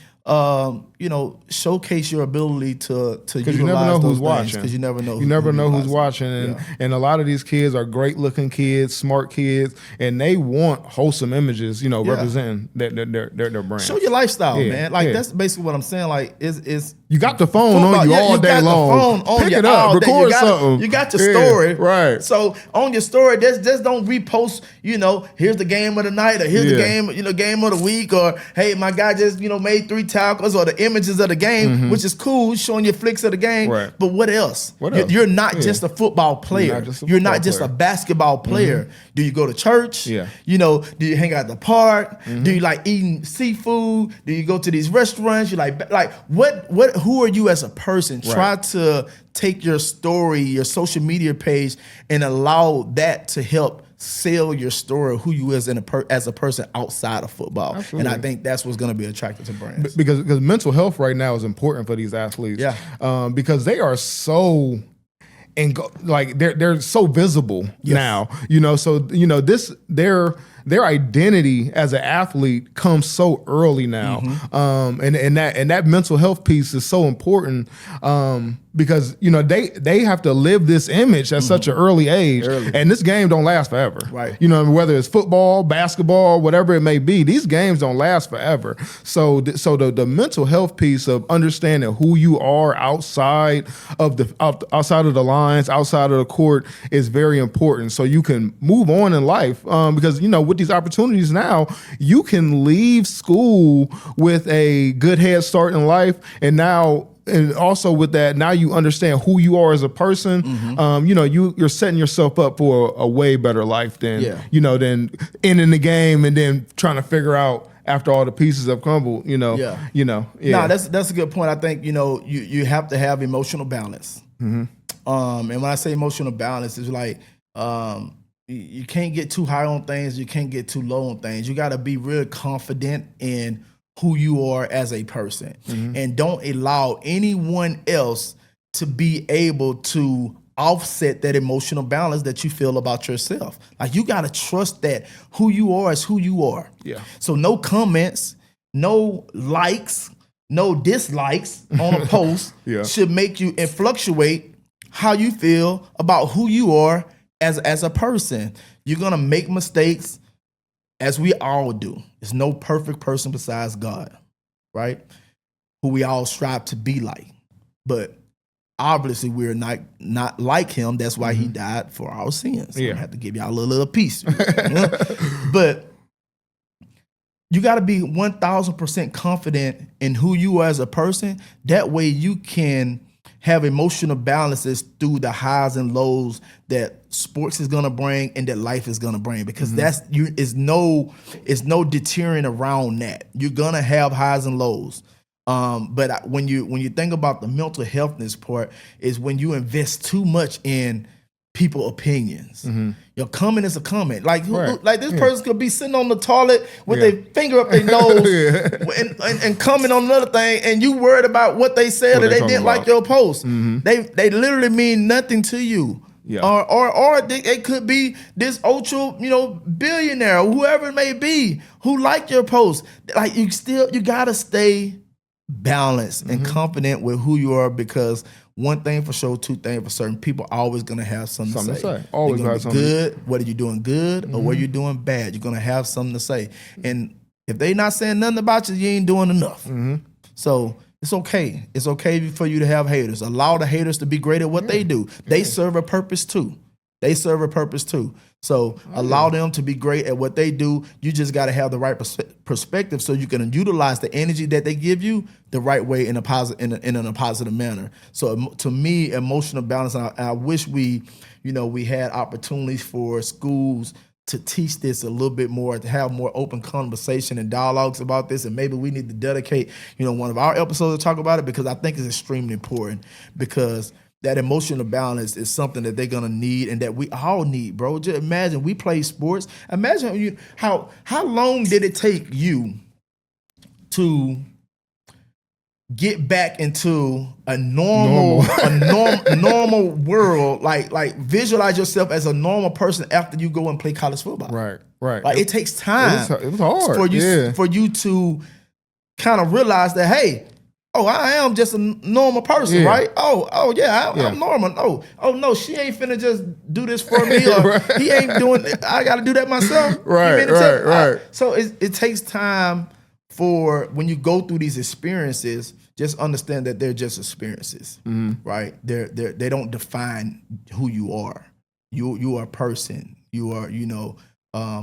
Showcase your ability to utilize you never know who's watching. Because you never know. You never know who's watching, and a lot of these kids are great looking kids, smart kids, and they want wholesome images. Representing their brand. Show your lifestyle, man. Like that's basically what I'm saying. Like is you got the phone on you all day long. Pick it up, record something. You got your story, right? So on your story, just don't repost. Here's the game of the night, or here's the game, game of the week, or hey, my guy just made 3 tackles, or the images of the game, which is cool, showing your flicks of the game. Right. But what else? You're not just a football player. You're not just a basketball player. Do you go to church? Yeah. Do you hang out at the park? Do you like eating seafood? Do you go to these restaurants? You like what? Who are you as a person? Right. Try to take your story, your social media page, and allow that to help sell your story of who you is as a person outside of football. Absolutely. And I think that's what's going to be attractive to brands. Because mental health right now is important for these athletes. Yeah. Because they are so they're so visible now. So their identity as an athlete comes so early now. And that mental health piece is so important. Because they have to live this image at such an early age, and this game don't last forever. Right. Whether it's football, basketball, whatever it may be, these games don't last forever. So the mental health piece of understanding who you are outside of the lines, outside of the court, is very important. So you can move on in life, because with these opportunities now, you can leave school with a good head start in life, and also with that, now you understand who you are as a person. You're setting yourself up for a way better life than than ending the game and then trying to figure out after all the pieces have crumbled, No, Yeah. that's a good point. I think, you have to have emotional balance. And when I say emotional balance, it's like you can't get too high on things, you can't get too low on things. You got to be real confident in who you are as a person, and don't allow anyone else to be able to offset that emotional balance that you feel about yourself. Like, you got to trust that who you are is who you are. Yeah. So no comments, no likes, no dislikes on a post should make you and fluctuate how you feel about who you are as a person. You're going to make mistakes, as we all do. There's no perfect person besides God, right? Who we all strive to be like. But obviously we're not like him. That's why he died for our sins. I have to give y'all a little piece. But you got to be 1,000% confident in who you are as a person. That way you can have emotional balances through the highs and lows that sports is gonna bring and that life is gonna bring, because it's no deterring around that. You're gonna have highs and lows. But when you think about the mental healthness part, is when you invest too much in people opinions. Your comment is a comment. Like this person could be sitting on the toilet with their finger up their nose and comment on another thing, and you worried about what they said or they didn't like your post. They literally mean nothing to you. Or it could be this ultra, billionaire, or whoever it may be, who like your post. Like, you gotta stay balanced and confident with who you are, because one thing for sure, two things for certain, people are always gonna have something to say. Always have something. Good, whether you're doing good or whether you're doing bad, you're gonna have something to say. And if they not saying nothing about you, you ain't doing enough. So it's okay. It's okay for you to have haters. Allow the haters to be great at what they do. They serve a purpose too. So allow them to be great at what they do. You just got to have the right perspective so you can utilize the energy that they give you the right way in a positive manner. So to me, emotional balance. I wish we had opportunities for schools to teach this a little bit more, to have more open conversation and dialogues about this. And maybe we need to dedicate, one of our episodes to talk about it, because I think it's extremely important, because that emotional balance is something that they're gonna need and that we all need, bro. Just imagine, we play sports. Imagine how long did it take you to get back into a normal world? Like visualize yourself as a normal person after you go and play college football. Right. Like, it takes time. It was hard for you to kind of realize that, hey, I am just a normal person, right? I'm normal. No, she ain't finna just do this for me, or he ain't doing it. I got to do that myself. Right. So it takes time for when you go through these experiences. Just understand that they're just experiences, right? They don't define who you are. You are a person. You are,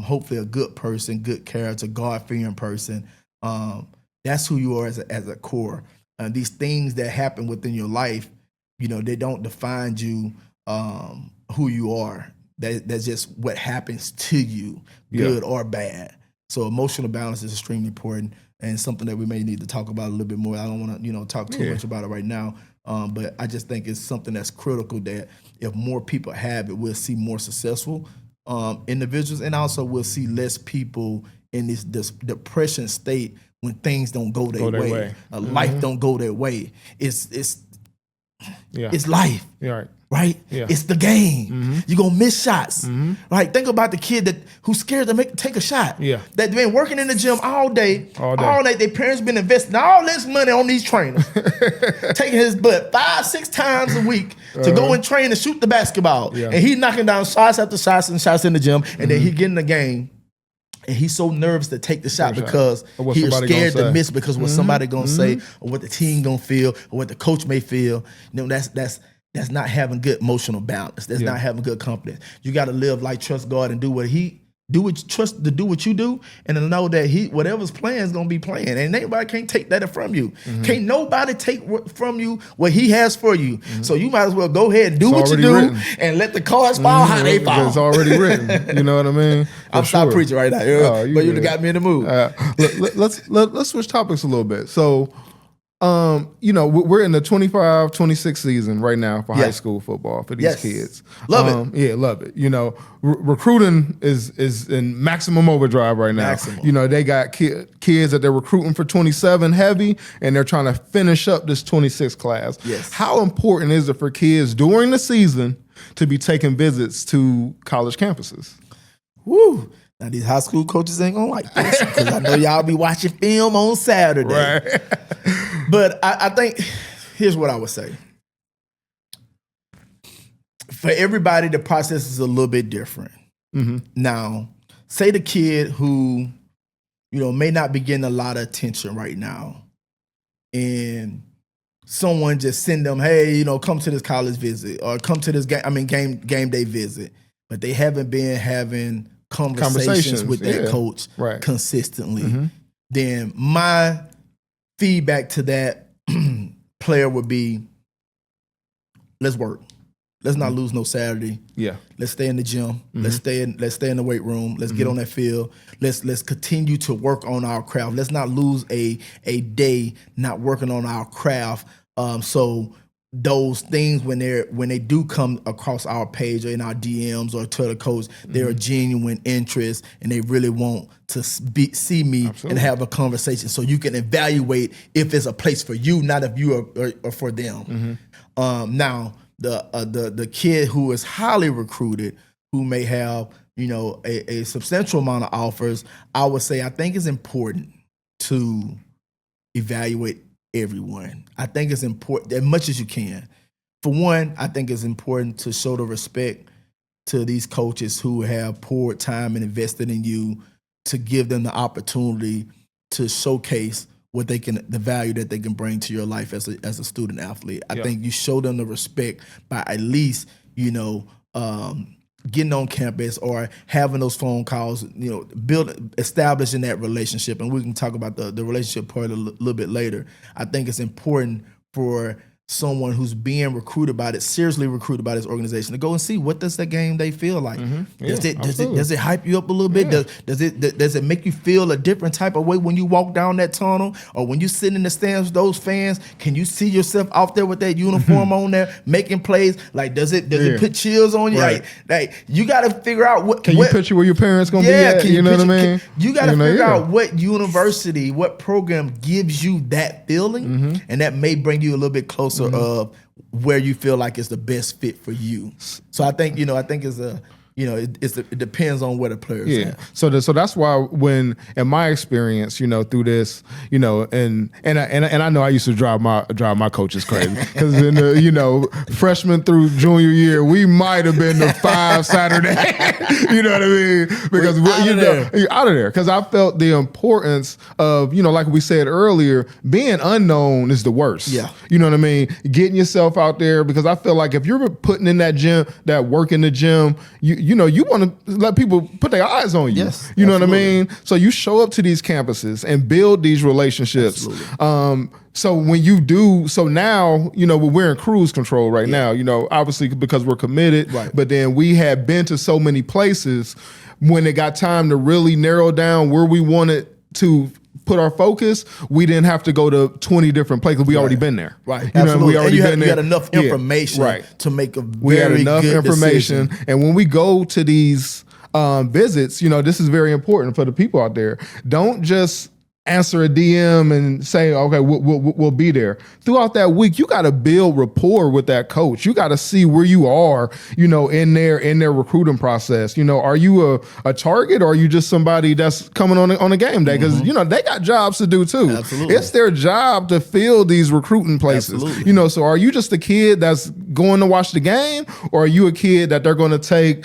hopefully a good person, good character, God-fearing person. That's who you are as a core. These things that happen within your life, they don't define you, who you are. That's just what happens to you, good or bad. So emotional balance is extremely important, and something that we may need to talk about a little bit more. I don't want to, talk too much about it right now, but I just think it's something that's critical, that if more people have it, we'll see more successful individuals, and also we'll see less people in this depression state when things don't go their way. Life don't go their way. It's life. Right? Yeah. It's the game. You're gonna miss shots. Right? Think about the kid who's scared to take a shot. That been working in the gym all day. Their parents been investing all this money on these trainers. Taking his butt 5-6 times a week to go and train and shoot the basketball. And he knocking down shots after shots and shots in the gym. And then he get in the game. And he's so nervous to take the shot because he's scared to miss, because of what somebody gonna say, or what the team gonna feel, or what the coach may feel. That's not having good emotional balance. That's not having good confidence. You got to live like, trust God, and do what He do what you do, and to know that whatever's playing is gonna be playing, and anybody can't take that from you. Can't nobody take from you what he has for you. So you might as well go ahead and do what you do, and let the cards fall how they fall. It's already written. You know what I mean? I'm stop preaching right now, but you got me in the mood. Let's switch topics a little bit. So, we're in the 25-26 season right now for high school football for these kids. Love it. Yeah, love it. Recruiting is in maximum overdrive right now. They got kids that they're recruiting for 27 heavy, and they're trying to finish up this 26 class. Yes. How important is it for kids during the season to be taking visits to college campuses? Woo. Now, these high school coaches ain't gonna like this because I know y'all be watching film on Saturday. Right. But I think, here's what I would say. For everybody, the process is a little bit different. Now, say the kid who, may not be getting a lot of attention right now, and someone just send them, hey, come to this college visit or come to this game day visit, but they haven't been having conversations with that coach consistently, then my feedback to that player would be, let's work. Let's not lose no Saturday. Yeah. Let's stay in the gym. Let's stay in the weight room. Let's get on that field. Let's continue to work on our craft. Let's not lose a day not working on our craft. So those things when they do come across our page or in our DMs or to the coach, they're a genuine interest and they really want to see me and have a conversation so you can evaluate if it's a place for you, not if you are for them. Now, the kid who is highly recruited, who may have a substantial amount of offers, I would say I think it's important to evaluate everyone. I think it's important as much as you can. For one, I think it's important to show the respect to these coaches who have poured time and invested in you, to give them the opportunity to showcase the value that they can bring to your life as a student athlete. I think you show them the respect by at least, getting on campus or having those phone calls, establishing that relationship. And we can talk about the relationship part a little bit later. I think it's important for someone who's being seriously recruited by this organization, to go and see what does that game day feel like. Does it hype you up a little bit? Does it make you feel a different type of way when you walk down that tunnel, or when you sit in the stands with those fans? Can you see yourself out there with that uniform on there making plays? Like, does it put chills on you? Right. Like you got to figure out what. Can you picture where your parents gonna be at? You know what I mean? You got to figure out what university, what program gives you that feeling, and that may bring you a little bit closer of where you feel like it's the best fit for you. So I think it's it depends on where the players at. So that's why when in my experience, through this, and I know I used to drive my coaches crazy because in the freshman through junior year, we might have been the 5 Saturday. You know what I mean? Because you're out of there. Because I felt the importance of like we said earlier, being unknown is the worst. Yeah. You know what I mean? Getting yourself out there, because I feel like if you're putting in that gym, that work in the gym, you want to let people put their eyes on you. Yes, you know what I mean? So you show up to these campuses and build these relationships. So when you do, now, we're in cruise control right now, obviously because we're committed, but then we had been to so many places when it got time to really narrow down where we wanted to put our focus, we didn't have to go to 20 different places. We already been there. Right. We already been there. You had enough information to make a we had enough good information. decision. And when we go to these visits, this is very important for the people out there. Don't just answer a DM and say, okay, we'll be there. Throughout that week, you got to build rapport with that coach. You got to see where you are, in their recruiting process. Are you a target, or are you just somebody that's coming on a game day? Because, they got jobs to do too. Absolutely. It's their job to fill these recruiting places. Absolutely. So are you just a kid that's going to watch the game, or are you a kid that they're going to take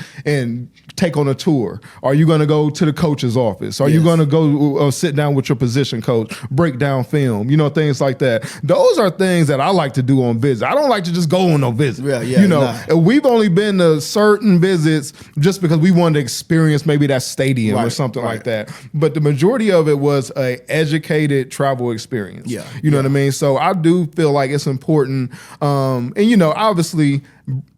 on a tour? Are you going to go to the coach's office? Are you going to go sit down with your position position coach, break down film, things like that. Those are things that I like to do on visits. I don't like to just go on no visit. We've only been to certain visits just because we wanted to experience maybe that stadium or something like that. But the majority of it was a educated travel experience. You know what I mean? So I do feel like it's important. And obviously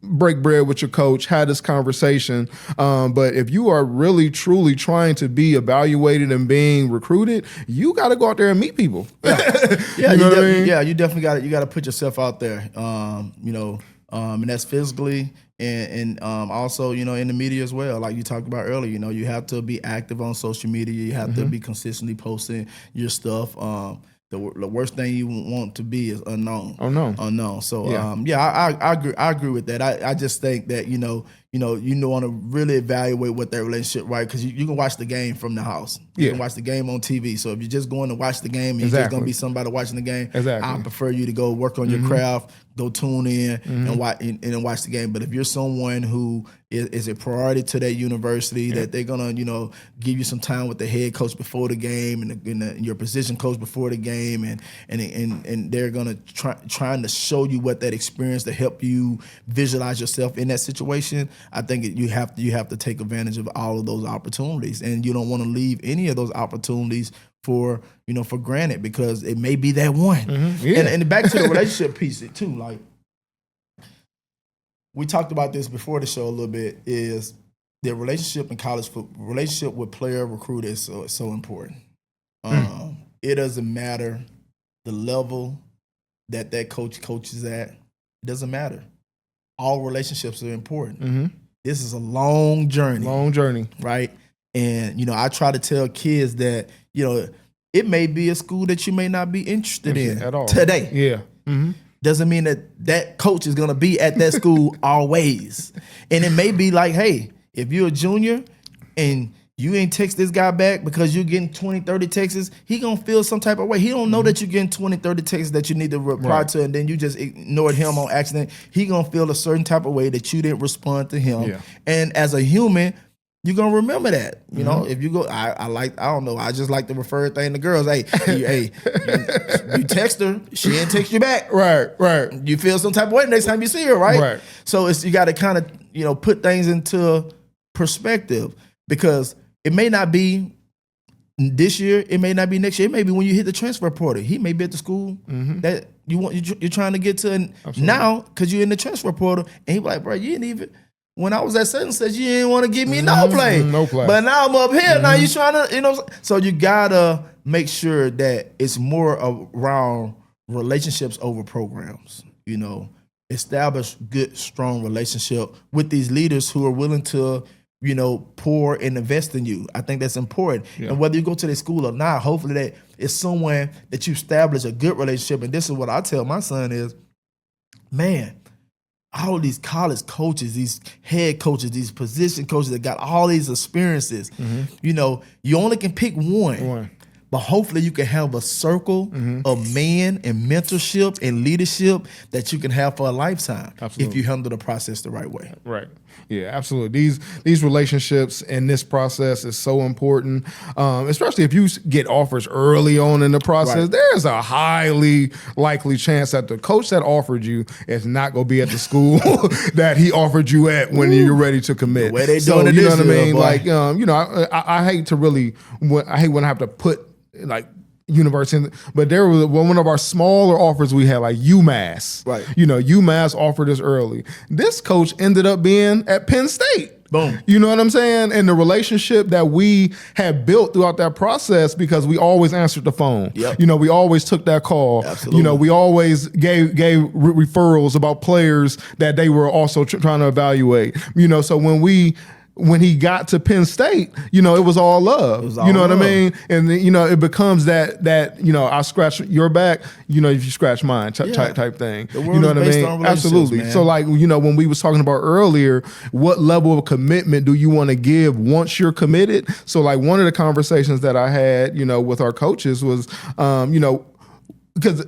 break bread with your coach, have this conversation. But if you are really, truly trying to be evaluated and being recruited, you got to go out there and meet people. You know what I mean? Yeah, you definitely got to put yourself out there. And that's physically and also, in the media as well. Like you talked about earlier, you have to be active on social media. You have to be consistently posting your stuff. The worst thing you want to be is unknown. Unknown. So I agree with that. I just think that you want to really evaluate what that relationship, right? Because you can watch the game from the house. You can watch the game on TV. So if you're just going to watch the game and you're just going to be somebody watching the game, I prefer you to go work on your craft, go tune in and watch the game. But if you're someone who is a priority to that university, that they're gonna give you some time with the head coach before the game and your position coach before the game, and they're gonna trying to show you what that experience to help you visualize yourself in that situation. I think you have to take advantage of all of those opportunities, and you don't want to leave any of those opportunities for granted, because it may be that one. And back to the relationship piece too, like we talked about this before the show a little bit, is the relationship in college football, relationship with player recruit is so important. It doesn't matter the level that coach coaches at. It doesn't matter. All relationships are important. This is a long journey. Right? And, I try to tell kids that, it may be a school that you may not be interested in at all today. Yeah. Doesn't mean that coach is going to be at that school always. And it may be like, hey, if you're a junior and you ain't text this guy back because you're getting 20, 30 texts, he going to feel some type of way. He don't know that you're getting 20, 30 texts that you need to reply to, and then you just ignored him on accident. He going to feel a certain type of way that you didn't respond to him. Yeah. And as a human, you're going to remember that. If you go, I just like to refer thing to girls. Hey, you text her, she didn't text you back. Right. You feel some type of way next time you see her, right? So you got to kind of, put things into perspective, because it may not be this year, it may not be next year. It may be when you hit the transfer portal. He may be at the school that you're trying to get to now, because you're in the transfer portal, and he be like, bro, you didn't even. When I was at such and such, you didn't want to give me no play. But now I'm up here. Now you trying to, So you gotta make sure that it's more around relationships over programs. Establish good, strong relationship with these leaders who are willing to, pour and invest in you. I think that's important. Yeah. And whether you go to the school or not, hopefully that it's someone that you establish a good relationship. And this is what I tell my son is, man, all these college coaches, these head coaches, these position coaches that got all these experiences, you only can pick one. But hopefully you can have a circle of men and mentorship and leadership that you can have for a lifetime. Absolutely. If you handle the process the right way. Right. Yeah, absolutely. These relationships and this process is so important, especially if you get offers early on in the process. Right. There's a highly likely chance that the coach that offered you is not going to be at the school that he offered you at when you're ready to commit. The way they doing it, you know what I mean? Boy. Like, I hate to really, I hate when I have to put like university, but there was one of our smaller offers we had, like UMass. Right. UMass offered us early. This coach ended up being at Penn State. Boom. You know what I'm saying? And the relationship that we had built throughout that process, because we always answered the phone. Yep. We always took that call. Absolutely. We always gave referrals about players that they were also trying to evaluate. So when he got to Penn State, it was all love. What I mean? And it becomes that I scratch your back, if you scratch mine type thing. The world is based on relationships, absolutely. Man. So like, when we was talking about earlier, what level of commitment do you want to give once you're committed? So like one of the conversations that I had, with our coaches was, because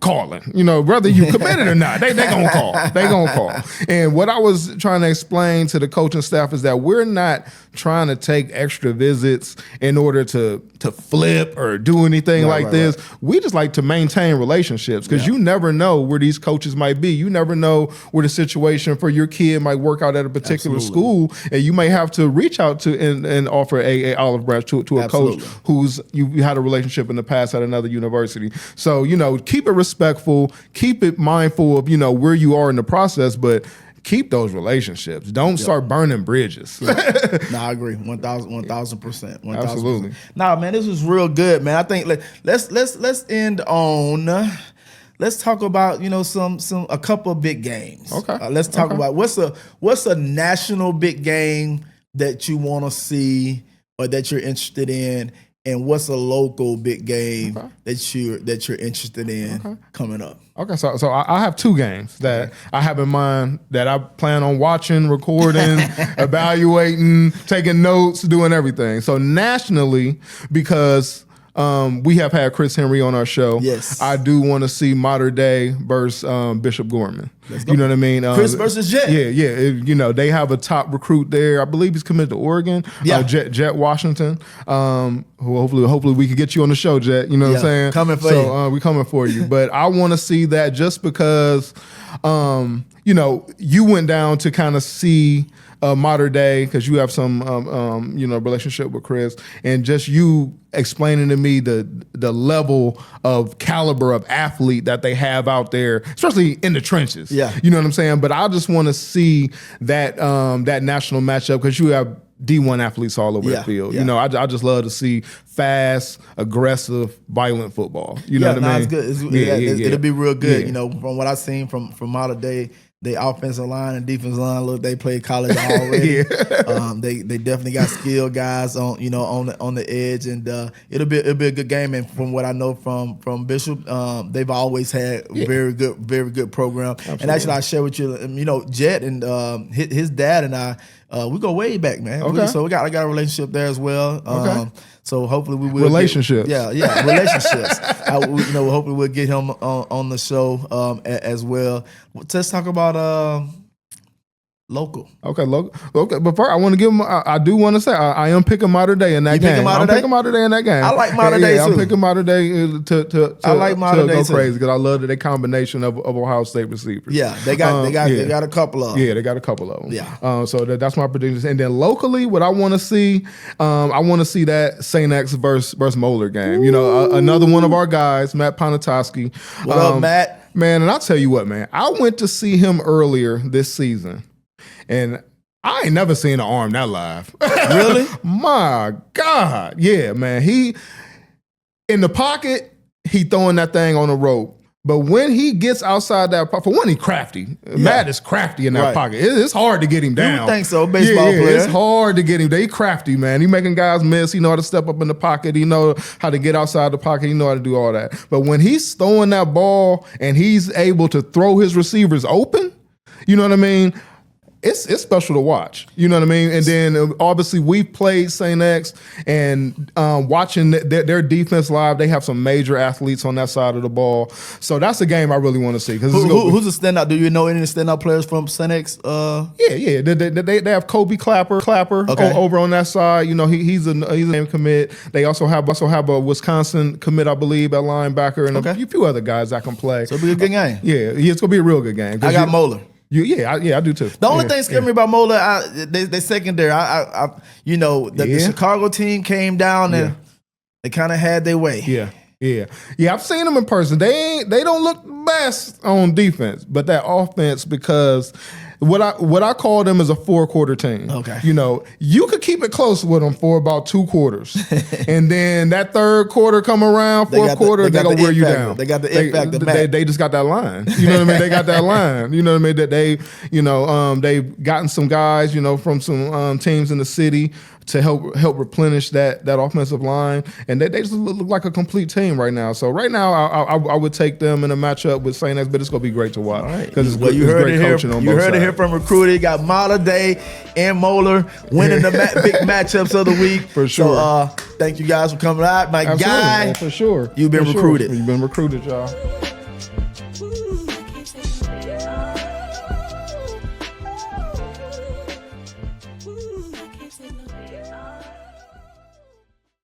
calling. Whether you committed or not, they gonna call. They gonna call. And what I was trying to explain to the coaching staff is that we're not trying to take extra visits in order to flip or do anything like this. Right. We just like to maintain relationships because you never know where these coaches might be. You never know where the situation for your kid might work out at a particular school, and you may have to reach out to and offer a olive branch to a coach who's you had a relationship in the past at another university. So keep it respectful, keep it mindful of where you are in the process, but keep those relationships. Don't start burning bridges. No, I agree. 1,000%. Absolutely. Nah, man, this was real good, man. I think let's end on. Let's talk about a couple of big games. Okay. Let's talk about what's a national big game that you want to see or that you're interested in, and what's a local big game that you're interested in coming up. Okay, so I have two games that I have in mind that I plan on watching, recording, evaluating, taking notes, doing everything. So nationally, because we have had Chris Henry on our show. Yes, I do want to see Modern Day versus Bishop Gorman. You know what I mean? Chris versus Jet. Yeah. They have a top recruit there. I believe he's committed to Oregon. Yeah. Jet Washington. Who hopefully we can get you on the show, Jet. You know what I'm saying? Coming for you. We coming for you. But I want to see that just because, you went down to kind of see Modern Day because you have some relationship with Chris, and just you explaining to me the level of caliber of athlete that they have out there, especially in the trenches. Yeah, you know what I'm saying. But I just want to see that that national matchup because you have D1 athletes all over the field. Yeah. I just love to see fast, aggressive, violent football. You know what I mean? It's good. It'll be real good. Yeah. From what I've seen from Modern Day, the offensive line and defensive line, look, they played college already. They definitely got skilled guys on the edge, and it'll be a good game. And from what I know from Bishop, they've always had very good program. Absolutely. And actually, I share with you, Jet and his dad and I, we go way back, man. Okay. So I got a relationship there as well. Okay. So hopefully we will relationships. Relationships. Hopefully we'll get him on the show as well. Let's talk about local. Okay, local. Okay, but first I want to give him. I do want to say I am picking Modern Day in that game. I'm picking Modern Day in that game. I like Modern Day too. I'm picking Modern Day to I like Modern Day go too. Crazy because I love the combination of Ohio State receivers. Yeah, they got a couple of them. Yeah, they got a couple of them. Yeah. So that's my prediction. And then locally, what I want to see, I want to see that St. X versus Moeller game. Ooh. Another one of our guys, Matt Ponatoski. What up, Matt? Man, and I'll tell you what, man. I went to see him earlier this season. And I ain't never seen an arm that live. Really? My God. Yeah, man. He, in the pocket, he throwing that thing on the rope. But when he gets outside that pocket, for one, he's crafty. Yeah. Matt is crafty in that pocket. It's hard to get him down. You would think so, baseball player. It's hard to get him. They crafty, man. He making guys miss. He know how to step up in the pocket. He know how to get outside the pocket. He know how to do all that. But when he's throwing that ball and he's able to throw his receivers open, you know what I mean? It's special to watch. You know what I mean? And then obviously we played St. X and watching their defense live, they have some major athletes on that side of the ball. So that's a game I really want to see. Who's a standout? Do you know any standout players from St. X? Yeah. They have Kobe Clapper over on that side. He's a name commit. They also have a Wisconsin commit, I believe, at linebacker, and a few other guys that can play. So it'll be a good game. Yeah, it's gonna be a real good game. I got Moeller. I do too. The only thing scared me about Moeller, they secondary. The Chicago team came down and they kind of had their way. Yeah. I've seen them in person. They don't look the best on defense, but that offense, because what I call them is a 4-quarter team. Okay. You could keep it close with them for about 2 quarters, and then that third quarter come around, fourth quarter, they gonna wear you down. They got the it factor. They just got that line. You know what I mean? They got that line. You know what I mean? That they've gotten some guys, from some teams in the city to help replenish that offensive line, and they just look like a complete team right now. So right now, I would take them in a matchup with St. X, but it's gonna be great to watch because you heard it here from Recruiter. You got Modern Day and Moeller winning the big matchups of the week for sure. So thank you guys for coming out, my guy. For sure, you've been recruited. You've been recruited, y'all.